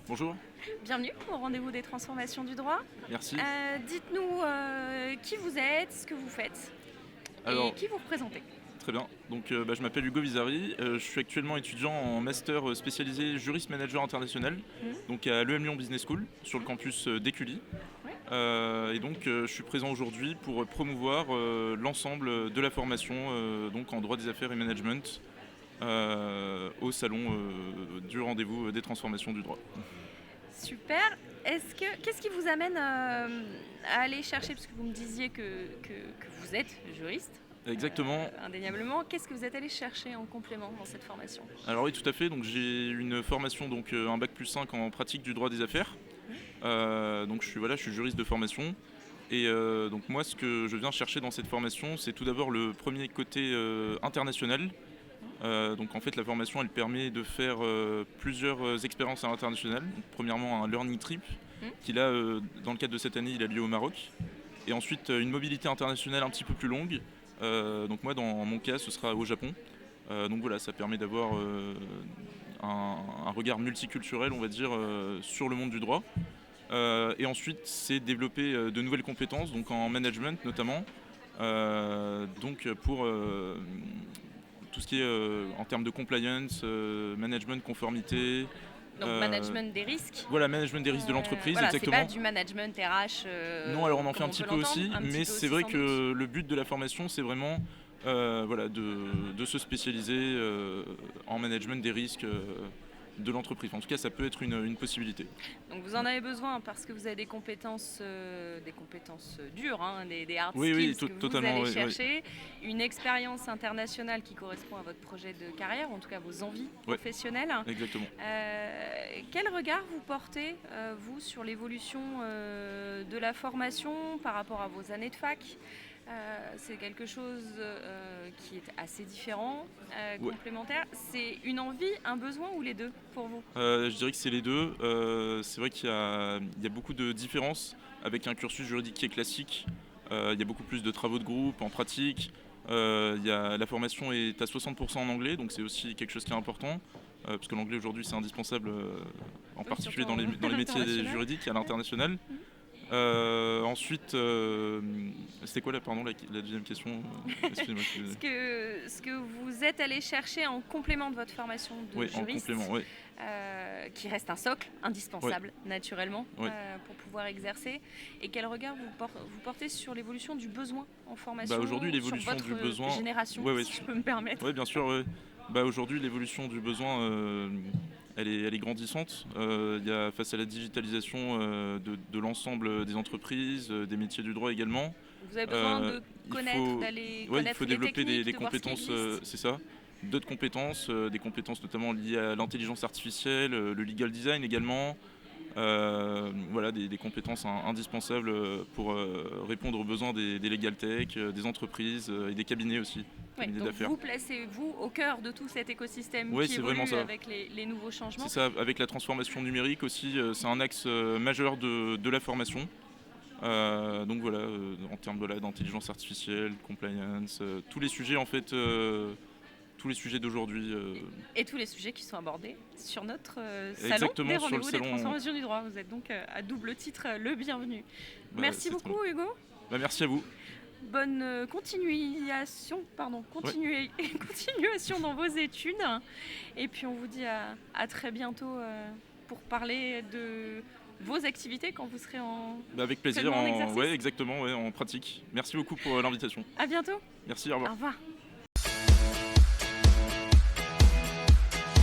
Bonjour, Bienvenue au rendez-vous des transformations du droit. merci. Dites-nous qui vous êtes, ce que vous faites et Alors, qui vous représentez. très bien. Donc, je m'appelle Hugo Vizari. Je suis actuellement étudiant en master spécialisé juriste manager international, Mhm. donc à l'EM Lyon Business School, sur le campus d'Écully. Ouais. Et donc, je suis présent aujourd'hui pour promouvoir l'ensemble de la formation donc en droit des affaires et management au salon du rendez-vous des transformations du droit. Super. Qu'est-ce qui vous amène à aller chercher, parce que vous me disiez que vous êtes juriste, Exactement. indéniablement, qu'est-ce que vous êtes allé chercher en complément dans cette formation? Alors oui, tout à fait. Donc j'ai une formation, donc un bac plus 5 en pratique du droit des affaires. Donc je suis juriste de formation. Et donc moi, ce que je viens chercher dans cette formation, c'est tout d'abord le premier côté international. Donc en fait, la formation, elle permet de faire plusieurs expériences à l'international. Donc, premièrement, un learning trip Mhm. qui là, dans le cadre de cette année, il a lieu au Maroc. Et ensuite, une mobilité internationale un petit peu plus longue. Donc moi, dans mon cas, ce sera au Japon. Donc voilà, ça permet d'avoir un regard multiculturel, on va dire, sur le monde du droit. Et ensuite, c'est développer de nouvelles compétences, donc en management notamment, donc pour tout ce qui est en termes de compliance, management, conformité. Donc management des risques. Voilà, management des risques de l'entreprise, Voilà, c'est exactement. pas du management RH. Non, alors on en fait comme un on petit peut peu l'entendre, aussi, un petit mais peu c'est aussi, vrai sans que doute. le but de la formation, c'est vraiment voilà, de se spécialiser en management des risques de l'entreprise. En tout cas, ça peut être une possibilité. Donc vous en avez besoin parce que vous avez des compétences dures, hein, des hard Oui, oui, skills que vous totalement, allez oui, oui. chercher, une expérience internationale qui correspond à votre projet de carrière, en tout cas vos envies Ouais. professionnelles. Exactement. Quel regard vous portez, vous, sur l'évolution de la formation par rapport à vos années de fac? C'est quelque chose qui est assez différent, Ouais. complémentaire. C'est une envie, un besoin ou les deux pour vous? Je dirais que c'est les deux. C'est vrai il y a beaucoup de différences avec un cursus juridique qui est classique. Il y a beaucoup plus de travaux de groupe en pratique. La formation est à 60% en anglais, donc c'est aussi quelque chose qui est important, parce que l'anglais aujourd'hui c'est indispensable, en Oui, particulier surtout dans les métiers international. juridiques à l'international. Ensuite, c'était quoi la deuxième question? Excusez-moi. Ce que vous êtes allé chercher en complément de votre formation de Oui, en juriste, complément, oui. qui reste un socle indispensable naturellement Ouais. pour pouvoir exercer, et quel regard vous portez sur l'évolution du besoin en formation, Bah, aujourd'hui, sur l'évolution votre du besoin. génération, Ouais, ouais, si je peux me permettre? ouais, bien sûr. Ouais. Bah, aujourd'hui, l'évolution du besoin, elle est grandissante. Face à la digitalisation de l'ensemble des entreprises, des métiers du droit également, Vous avez besoin euh, de il connaître, faut, d'aller ouais, il connaître faut les développer techniques, des de voir ce qui compétences, existe. c'est ça, d'autres compétences, des compétences notamment liées à l'intelligence artificielle, le legal design également. Voilà, des compétences indispensables pour répondre aux besoins des legal tech, des entreprises et des cabinets aussi, Oui, cabinets donc d'affaires. vous placez-vous au cœur de tout cet écosystème Oui, qui c'est vraiment évolue ça. avec les nouveaux changements. C'est ça, avec la transformation numérique aussi, c'est un axe majeur de la formation. Donc voilà, en termes d'intelligence artificielle, compliance, tous les sujets en fait, tous les sujets d'aujourd'hui. Et tous les sujets qui sont abordés sur notre salon Exactement, des sur le rendez-vous des salon. transformations du droit. Vous êtes donc à double titre le bienvenu. Bah, Merci c'est très beaucoup bien. Hugo. Bah, merci à vous. Bonne continuation dans vos études. Et puis on vous dit à très bientôt pour parler de vos activités quand vous serez Bah, avec plaisir, pleinement en exercice. ouais, exactement, ouais, en pratique. Merci beaucoup pour l'invitation. À bientôt. Merci, au revoir. Au revoir.